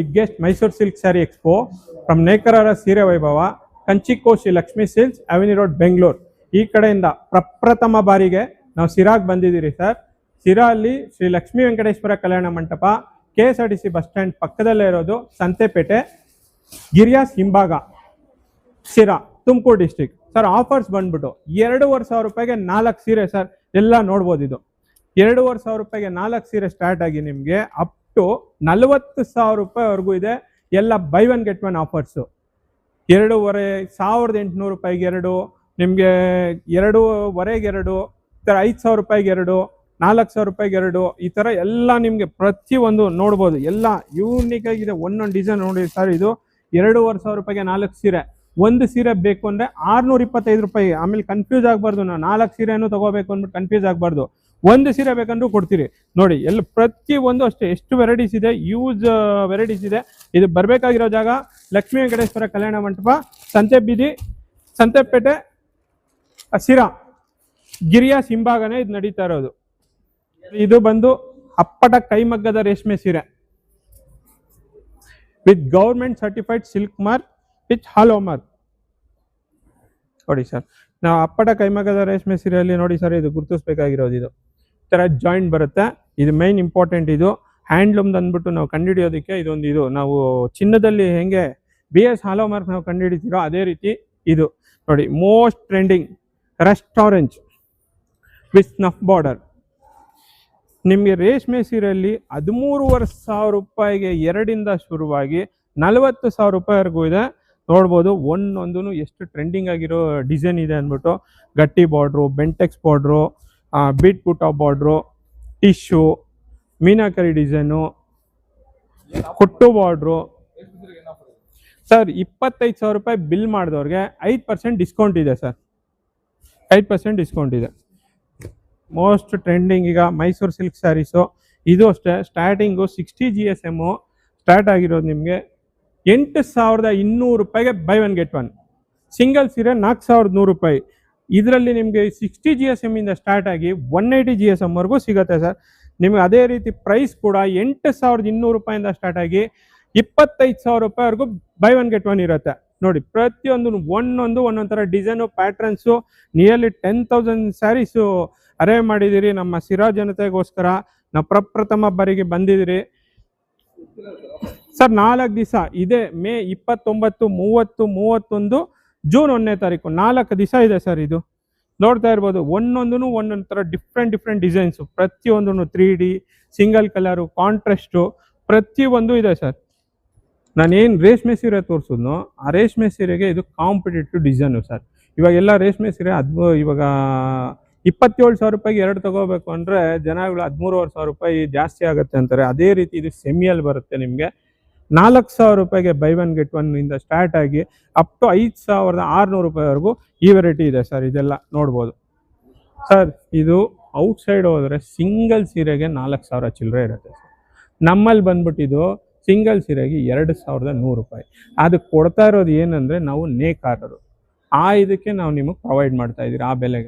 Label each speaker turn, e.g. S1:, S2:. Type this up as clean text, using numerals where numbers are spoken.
S1: biggest Mysore Silk Saree Expo from Nekarara Sire Vaibhava, Kanchikko Shri Lakshmi Silks, Avenue Road, Bangalore. ಈ ಕಡೆಯಿಂದ ಪ್ರಪ್ರಥಮ ಬಾರಿಗೆ ನಾವು ಸಿರಾಗ್ ಬಂದಿದ್ದೀರಿ ಸರ್. ಸಿರಾ ಅಲ್ಲಿ Shri Lakshmi Venkateshwara Kalyana Mantapa, KSRTC bus stand ಪಕ್ಕದಲ್ಲೇ ಇರೋದು, ಸಂತೆಪೇಟೆ, ಗಿರಿಯಾಸ್ ಹಿಂಭಾಗ, ಸಿರಾ, ತುಮಕೂರು ಡಿಸ್ಟ್ರಿಕ್ಟ್. ಸರ್ ಆಫರ್ಸ್ ಬಂದ್ಬಿಟ್ಟು 2,500 ರೂಪಾಯಿಗೆ 4 ಸೀರೆ ಸರ್. ಎಲ್ಲ ನೋಡ್ಬೋದು. ಇದು 2,500 ರೂಪಾಯಿಗೆ 4 ಸೀರೆ ಸ್ಟಾರ್ಟ್ ಆಗಿ ನಿಮಗೆ ಅಪ್ ಟು 40,000 ರೂಪಾಯಿವರೆಗೂ ಇದೆ. ಎಲ್ಲ by one get one offers. 2,500 ರೂಪಾಯಿಗೆ 2, ನಿಮಗೆ 2,500 ಈ ಥರ 5,000 ರೂಪಾಯಿಗೆ 2, 4,000 ರೂಪಾಯಿಗೆ 2, ಈ ಥರ ಎಲ್ಲ ನಿಮಗೆ ಪ್ರತಿಯೊಂದು ನೋಡ್ಬೋದು. ಎಲ್ಲ ಯೂನಿಕ್ ಆಗಿದೆ, ಒಂದೊಂದು ಡಿಸೈನ್ ನೋಡಿ ಸರ್. ಇದು 2,500 ರೂಪಾಯಿಗೆ 4 ಸೀರೆ. ಒಂದು ಸೀರೆ ಬೇಕು ಅಂದರೆ 625 ರೂಪಾಯಿ. ಆಮೇಲೆ ಕನ್ಫ್ಯೂಸ್ ಆಗಬಾರ್ದು, ನಾವು 4 ಸೀರೆನೂ ತಗೋಬೇಕು ಅಂದ್ಬಿಟ್ಟು ಕನ್ಫ್ಯೂಸ್ ಆಗಬಾರ್ದು. ಒಂದು ಸೀರೆ ಬೇಕಂದ್ರೂ ಕೊಡ್ತೀರಿ ನೋಡಿ. ಎಲ್ಲ ಪ್ರತಿಯೊಂದು ಅಷ್ಟೇ ಎಷ್ಟು ವೆರೈಟೀಸ್ ಇದೆ, ಯೂಸ್ ವೆರೈಟೀಸ್ ಇದೆ. ಇದು ಬರಬೇಕಾಗಿರೋ ಜಾಗ ಲಕ್ಷ್ಮೀ ವೆಂಕಟೇಶ್ವರ ಕಲ್ಯಾಣ ಮಂಟಪ, ಸಂತೆ ಬೀದಿ, ಸಂತೆಪೇಟೆ, ಸಿರಾ, ಗಿರಿಯಾಸ್ ಹಿಂಭಾಗನೇ ಇದು ನಡೀತಾ ಇರೋದು. ಇದು ಬಂದು ಅಪ್ಪಟ ಕೈಮಗ್ಗದ ರೇಷ್ಮೆ ಸೀರೆ with government certified silk mark with hallmark ನೋಡಿ ಸರ್. ನಾವು ಅಪ್ಪಟ ಕೈಮಗ್ಗದ ರೇಷ್ಮೆ ಸೀರೆಯಲ್ಲಿ ನೋಡಿ ಸರ್, ಇದು ಗುರುತಿಸ್ಬೇಕಾಗಿರೋದು. ಇದು ಈ ಥರ ಜಾಯಿಂಟ್ ಬರುತ್ತೆ. ಇದು ಮೈನ್ ಇಂಪಾರ್ಟೆಂಟ್. ಇದು ಹ್ಯಾಂಡ್ಲೂಮ್ದು ಅಂದ್ಬಿಟ್ಟು ನಾವು ಕಂಡುಹಿಡಿಯೋದಕ್ಕೆ ಇದು ನಾವು ಚಿನ್ನದಲ್ಲಿ ಹೆಂಗೆ BS ಹಾಲೋ ಮಾರ್ಕ್ ನಾವು ಕಂಡುಹಿಡಿತೀರೋ ಅದೇ ರೀತಿ ಇದು ನೋಡಿ. Most trending Rust orange with snuff border. ನಿಮಗೆ ರೇಷ್ಮೆ ಸೀರೆಯಲ್ಲಿ 13,500 ರೂಪಾಯಿಗೆ 2 ಶುರುವಾಗಿ 40,000 ರೂಪಾಯಿವರೆಗೂ ಇದೆ. ನೋಡ್ಬೋದು ಒಂದೊಂದು ಎಷ್ಟು ಟ್ರೆಂಡಿಂಗ್ ಆಗಿರೋ ಡಿಸೈನ್ ಇದೆ ಅಂದ್ಬಿಟ್ಟು. ಗಟ್ಟಿ ಬಾರ್ಡ್ರು, ಬೆಂಟೆಕ್ಸ್ ಬಾರ್ಡ್ರು, ಬೀಟ್ ಪುಟ ಬಾರ್ಡ್ರು, ಟಿಶ್ಯೂ, ಮೀನಾಕರಿ ಡಿಸೈನು, ಕೊಟ್ಟು ಬಾರ್ಡ್ರು. ಸರ್ 25,000 ರೂಪಾಯಿ ಬಿಲ್ ಮಾಡಿದವ್ರಿಗೆ 5% ಡಿಸ್ಕೌಂಟ್ ಇದೆ ಸರ್. 5% ಡಿಸ್ಕೌಂಟ್ ಇದೆ. ಮೋಸ್ಟ್ ಟ್ರೆಂಡಿಂಗ್ ಈಗ ಮೈಸೂರು ಸಿಲ್ಕ್ ಸ್ಯಾರೀಸು. ಇದು ಅಷ್ಟೇ ಸ್ಟಾರ್ಟಿಂಗು 60 GSM ಸ್ಟಾರ್ಟ್ ಆಗಿರೋದು ನಿಮಗೆ 8,200 ರೂಪಾಯಿಗೆ by one get one. Single ಸೀರೆ 4,100 ರೂಪಾಯಿ. ಇದರಲ್ಲಿ ನಿಮಗೆ 60 GSM ಇಂದ ಸ್ಟಾರ್ಟ್ ಆಗಿ 180 GSM ವರೆಗೂ ಸಿಗುತ್ತೆ ಸರ್. ನಿಮಗೆ ಅದೇ ರೀತಿ ಪ್ರೈಸ್ ಕೂಡ 8,200 ರೂಪಾಯಿಂದ ಸ್ಟಾರ್ಟ್ ಆಗಿ 25,000 ರೂಪಾಯಿವರೆಗೂ ಬೈ ಒನ್ ಗೆಟ್ ಒನ್ ಇರುತ್ತೆ ನೋಡಿ. ಪ್ರತಿಯೊಂದು ಒಂದೊಂದು ಥರ design, patterns. Nearly 10,000 saris arrange ಮಾಡಿದ್ದೀರಿ ನಮ್ಮ ಸಿರಾ ಜನತೆಗೋಸ್ಕರ. ನಾವು ಪ್ರಪ್ರಥಮ ಬಾರಿಗೆ ಬಂದಿದ್ದೀರಿ ಸರ್. 4 ದಿವಸ ಇದೆ. ಮೇ 29, 30, 31, ಜೂನ್ 1ನೇ ತಾರೀಕು 4 ದಿವಸ ಇದೆ ಸರ್. ಇದು ನೋಡ್ತಾ ಇರ್ಬೋದು. ಒಂದೊಂದು ಥರ ಡಿಫ್ರೆಂಟ್ ಡಿಸೈನ್ಸು. ಪ್ರತಿಯೊಂದು 3D, ಸಿಂಗಲ್ ಕಲರು, ಕಾಂಟ್ರಾಸ್ಟು ಪ್ರತಿಯೊಂದು ಇದೆ ಸರ್. ನಾನೇನು ರೇಷ್ಮೆ ಸೀರೆ ತೋರಿಸಿದ್ನೋ ಆ ರೇಷ್ಮೆ ಸೀರೆಗೆ ಇದು ಕಾಂಪಿಟೇಟಿವ್ ಡಿಸೈನು ಸರ್. ಇವಾಗೆಲ್ಲ ರೇಷ್ಮೆ ಸೀರೆ ಇವಾಗ 27,000 ರೂಪಾಯಿಗೆ 2 ತಗೋಬೇಕು ಅಂದರೆ ಜನಗಳು 13,500 ರೂಪಾಯಿ ಜಾಸ್ತಿ ಆಗುತ್ತೆ ಅಂತಾರೆ. ಅದೇ ರೀತಿ ಇದು ಸೆಮಿಯಲ್ಲಿ ಬರುತ್ತೆ ನಿಮಗೆ 4,000 ರೂಪಾಯಿಗೆ ಬೈ ಒನ್ ಗೆಟ್ ಒನ್ ಇಂದ ಸ್ಟಾರ್ಟ್ ಆಗಿ ಅಪ್ ಟು 5,600 ರೂಪಾಯಿವರೆಗೂ ಈ ವೆರೈಟಿ ಇದೆ ಸರ್. ಇದೆಲ್ಲ ನೋಡ್ಬೋದು ಸರ್. ಇದು ಔಟ್ಸೈಡ್ ಹೋದರೆ ಸಿಂಗಲ್ ಸೀರೆಗೆ 4,000 ಚಿಲ್ಲರೆ ಇರುತ್ತೆ ಸರ್. ನಮ್ಮಲ್ಲಿ ಬಂದ್ಬಿಟ್ಟಿದ್ದು ಸಿಂಗಲ್ ಸೀರೆಗೆ 2,100 ರೂಪಾಯಿ. ಅದು ಕೊಡ್ತಾ ಇರೋದು ಏನಂದರೆ ನಾವು ನೇಕಾರರು. ಇದಕ್ಕೆ ನಾವು ನಿಮಗೆ ಪ್ರೊವೈಡ್ ಮಾಡ್ತಾ ಇದ್ದೀರಿ ಆ ಬೆಲೆಗೆ.